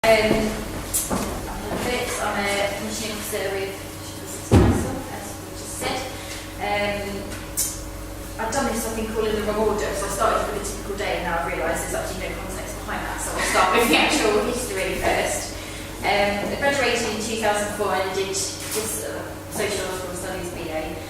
I'm Helen Philips. I'm a commissioning officer with Council, as we just said. I've done this, I think, all in the wrong order, so I started with a typical day and now I've realised there's actually no context behind that, so I'll start with the actual history first. I graduated in 2004 and did this sociological studies BA.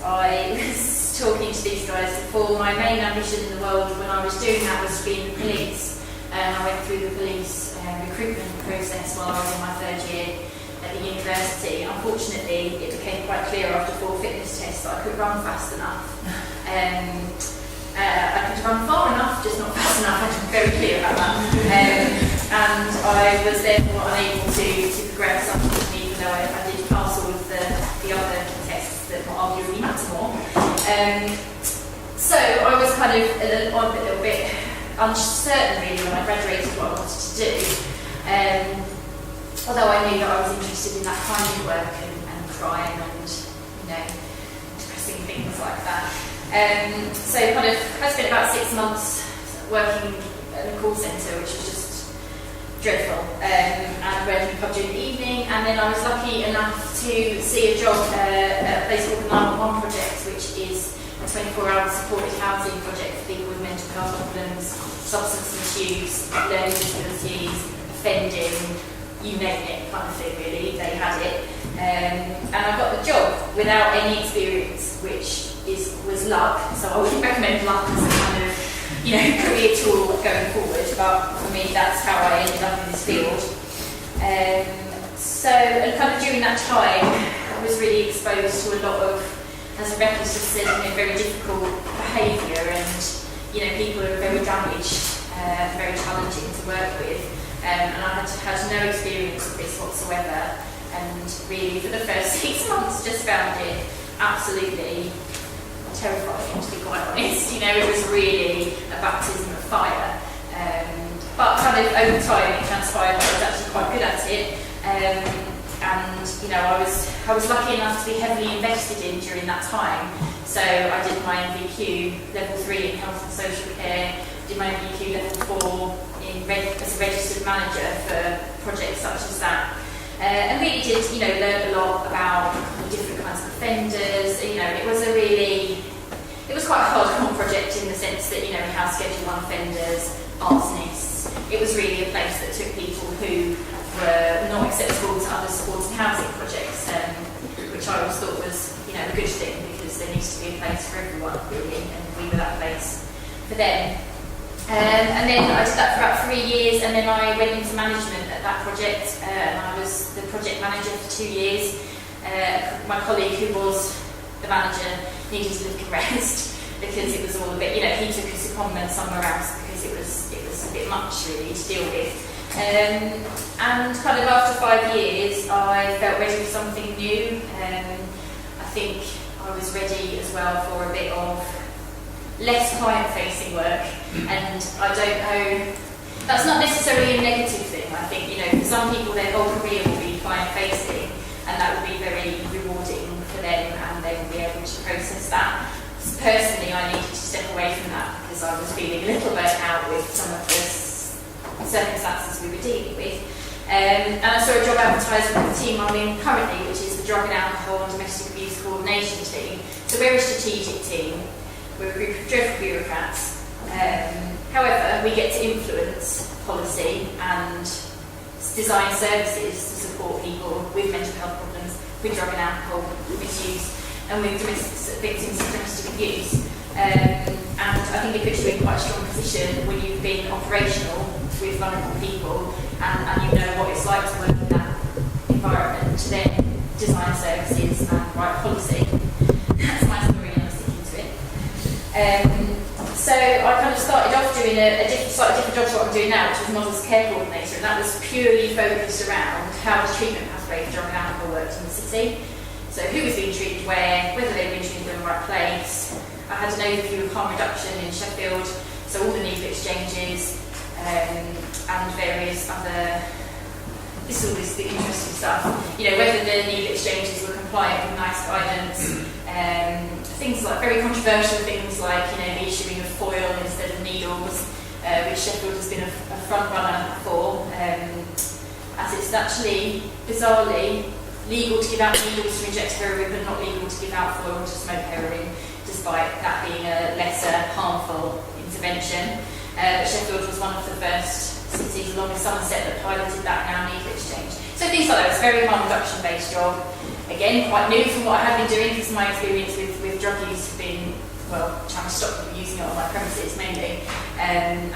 I was talking to these guys before. My main ambition in the world when I was doing that was to be in the police. I went through the police recruitment process while I was in my third year at the university. Unfortunately, it became quite clear after 4 fitness tests that I could run fast enough. I could run far enough, just not fast enough. I'm very clear about that. And I was therefore unable to progress, unfortunately, even though I did pass all of the other tests that arguably matter more. So I was kind of a little bit uncertain really when I graduated what I wanted to do, although I knew that I was interested in that kind of work and crime and depressing things like that. So I spent about 6 months working at a call centre, which was just dreadful, and working pub during the evening, and then I was lucky enough to see a job at a place called the 911 Project, which is a 24-hour supported housing project for people with mental health problems, substance misuse, learning disabilities, offending, you name it, kind of thing really, they had it. And I got the job without any experience, which was luck, so I wouldn't recommend luck as a kind of career tool going forward, but for me that's how I ended up in this field. So kind of during that time I was really exposed to a lot of, as Rebecca just said, very difficult behaviour, and people are very damaged, very challenging to work with, and I had no experience of this whatsoever, and really for the first 6 months just found it absolutely terrifying, to be quite honest. It was really a baptism of fire, but kind of over time it transpired that I was actually quite good at it, and I was lucky enough to be heavily invested in during that time. So I did my MVQ level 3 in health and social care, did my MVQ level 4 as a registered manager for projects such as that, and really did learn a lot about different kinds of offenders. It was quite a hardcore project in the sense that we had Schedule 1 offenders, arsonists. It was really a place that took people who were not acceptable to other supported housing projects, which I always thought was a good thing, because there needs to be a place for everyone really, and we were that place for them. And then I did that for about 3 years, and then I went into management at that project, and I was the project manager for 2 years. My colleague who was the manager needed a little rest because it was all a bit, he took his secondment somewhere else because it was a bit much really to deal with. And kind of after 5 years I felt ready for something new. I think I was ready as well for a bit of less client-facing work, and I don't know, that's not necessarily a negative thing. I think, for some people their whole career will be client-facing, and that will be very rewarding for them, and they will be able to process that. Personally, I needed to step away from that because I was feeling a little burnt out with some of the circumstances we were dealing with. And I saw a job advertisement for the team I'm in currently, which is the Drug and Alcohol and Domestic Abuse Coordination Team. So we're a strategic team. We're a group of dreadful bureaucrats. However, we get to influence policy and design services to support people with mental health problems, with drug and alcohol misuse, and with victims of domestic abuse. And I think it puts you in quite a strong position when you've been operational with vulnerable people and you know what it's like to work in that environment, to then design services and write policy. That's my story, and I'm sticking to it. So I kind of started off doing a slightly different job to what I'm doing now, which was models care coordinator, and that was purely focused around how the treatment pathway for drug and alcohol worked in the city. So who was being treated where, whether they were being treated in the right place. I had an overview of harm reduction in Sheffield, so all the needle exchanges and various other, this is all the interesting stuff, whether the needle exchanges were compliant with NICE guidance, things like very controversial things like the issuing of foil instead of needles, which Sheffield has been a front runner for it's actually, bizarrely, legal to give out needles to inject heroin, but not legal to give out foil to smoke heroin, despite that being a lesser harmful intervention. But Sheffield was one of the first cities, along with Somerset, that piloted that now needle exchange. So things like that. It's a very harm reduction based job. Again, quite new from what I have been doing, because my experience with drug use has been, well, trying to stop people using it on my premises mainly, and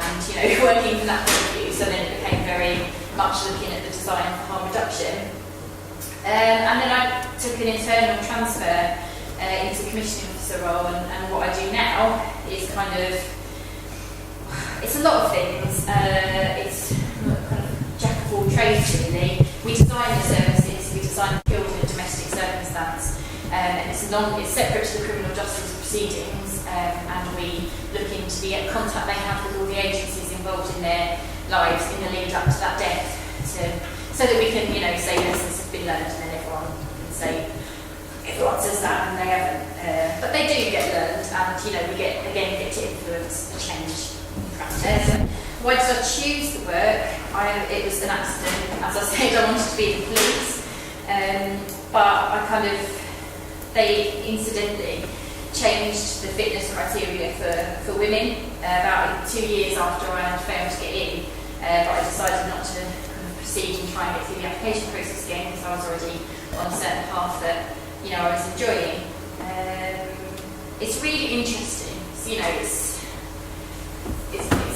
working from that point of view. So then it became very much looking at the design for harm reduction. And then I took an internal transfer into a commissioning officer role, and what I do now is kind of, it's a lot of things. It's kind of jack of all trades really. We design the services, we design the field in a domestic circumstance, and it's separate to the criminal justice proceedings, and we look into the contact they have with all the agencies involved in their lives in the lead up to that death, so that we can, say lessons have been learned, and then everyone can say, everyone says that and they haven't. But they do get learned, and we get to influence a change in practice. Why did I choose the work? It was an accident. As I said, I wanted to be in the police, but they incidentally changed the fitness criteria for women about 2 years after I had failed to get in. But I decided not to proceed and try and get through the application process again, because I was already on a certain path that I was enjoying. It's really interesting. It's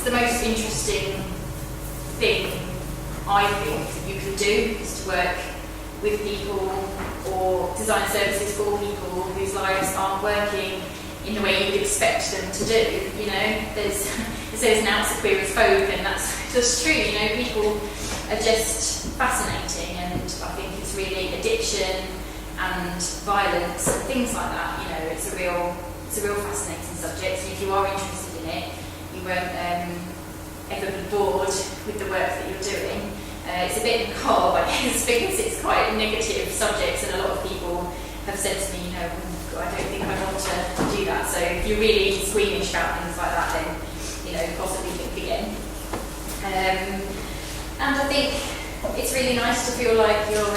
the most interesting thing I think that you can do, is to work with people or design services for people whose lives aren't working in the way you would expect them to do. There's an ounce of queer as folk, and that's just true. People are just fascinating, and I think it's really addiction and violence and things like that. It's a real fascinating subject, and if you are interested in it, you won't ever be bored with the work that you're doing. It's a bit macabre, I guess, because it's quite a negative subject, and a lot of people have said to me, I don't think I want to do that. So if you're really squeamish about things like that, then possibly think again. And I think it's really nice to feel like you're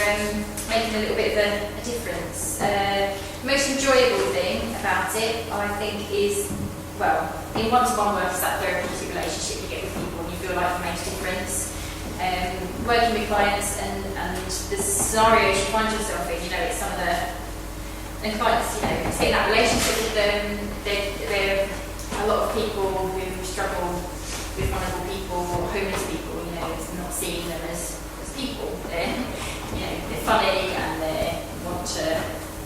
making a little bit of a difference. The most enjoyable thing about it, I think, is, in one-to-one work, is that therapeutic relationship you get with people, and you feel like you make a difference. Working with clients and the scenarios you find yourself in, it's some of the clients, it's getting that relationship with them. They're a lot of people who struggle with vulnerable people or homeless people, it's not seeing them as people. They're funny, and they want to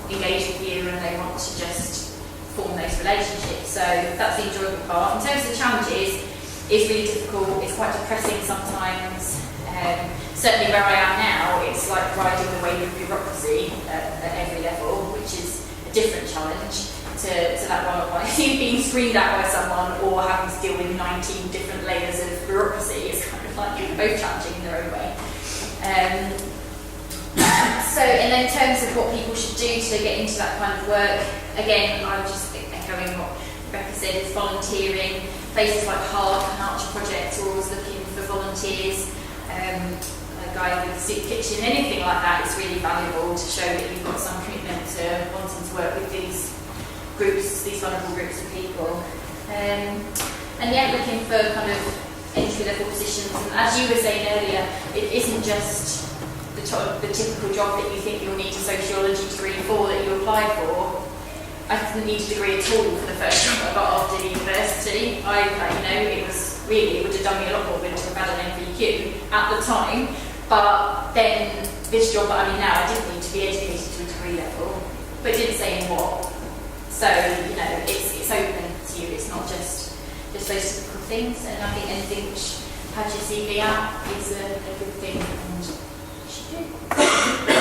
engage with you, and they want to just form those relationships. So that's the enjoyable part. In terms of the challenges, it's really difficult. It's quite depressing sometimes. Certainly where I am now, it's like riding the wave of bureaucracy at every level, which is a different challenge to that one of being screamed at by someone or having to deal with 19 different layers of bureaucracy. Is kind of like both challenging in their own way. And then in terms of what people should do to get into that kind of work, again, I'm just echoing what Rebecca said, is volunteering. Places like Hark and Archer Project are always looking for volunteers. A guy with a soup kitchen, anything like that is really valuable to show that you've got some commitment to wanting to work with these groups, these vulnerable groups of people. Looking for kind of entry-level positions. And as you were saying earlier, it isn't just the typical job that you think you'll need a sociology degree for that you apply for. I didn't need a degree at all for the first job I got after university. It would have done me a lot more good to have had an MVQ at the time. But then this job that I'm in now, I didn't need to be educated to a degree level, but it didn't say in what. So it's open to you. It's not just those typical things. And I think anything which has your CV out is a good thing, and you should do.